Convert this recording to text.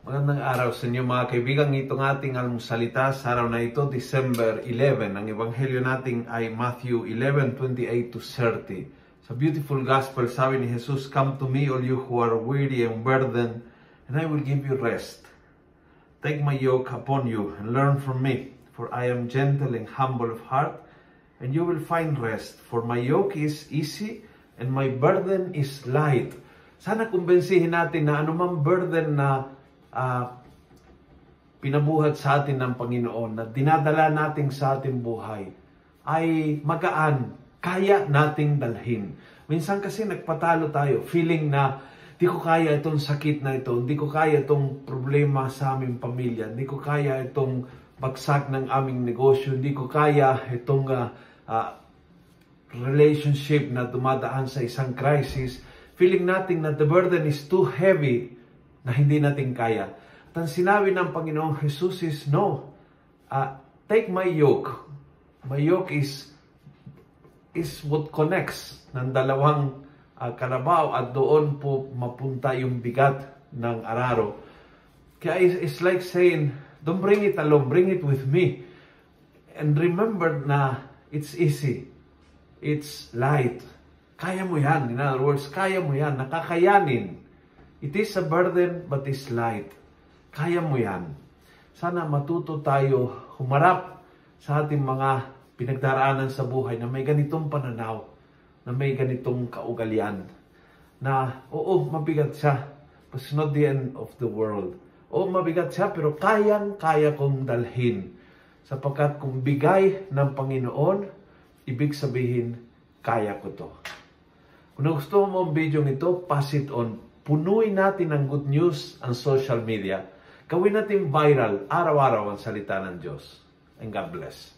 Magandang araw sa inyo mga kaibigan. Itong ating almusalita sa araw na ito, December 11. Ang ebanghelyo natin ay Matthew 11:28 to 30. Sa beautiful gospel, sabi ni Jesus, "Come to me, all you who are weary and burdened, and I will give you rest. Take my yoke upon you and learn from me, for I am gentle and humble of heart, and you will find rest. For my yoke is easy and my burden is light." Sana kumbensihin natin na anumang burden na pinabuhat sa atin ng Panginoon, na dinadala natin sa ating buhay, ay magaan, kaya nating dalhin. Minsan kasi nagpatalo tayo, feeling na di ko kaya itong sakit na ito, di ko kaya itong problema sa aming pamilya, di ko kaya itong bagsak ng aming negosyo, di ko kaya itong relationship na dumadaan sa isang crisis. Feeling natin na the burden is too heavy, na hindi natin kaya. At ang sinabi ng Panginoong Jesus is, no, take my yoke. My yoke is what connects ng dalawang kalabaw at doon po mapunta yung bigat ng araro. Kaya it's like saying, don't bring it alone, bring it with me. And remember na it's easy. It's light. Kaya mo yan. In other words, kaya mo yan. Nakakayanin. It is a burden, but it's light. Kaya mo yan. Sana matuto tayo humarap sa ating mga pinagdaraanan sa buhay na may ganitong pananaw, na may ganitong kaugalian. Na, oo, mabigat siya, but it's not the end of the world. Oo, mabigat siya, pero kaya kong dalhin. Sapagkat kung bigay ng Panginoon, ibig sabihin, kaya ko to. Kung nagustuhan mo ang video nito, pass it on. Punuin natin ng good news ang social media. Gawin natin viral, araw-araw ang salita ng Diyos. And God bless.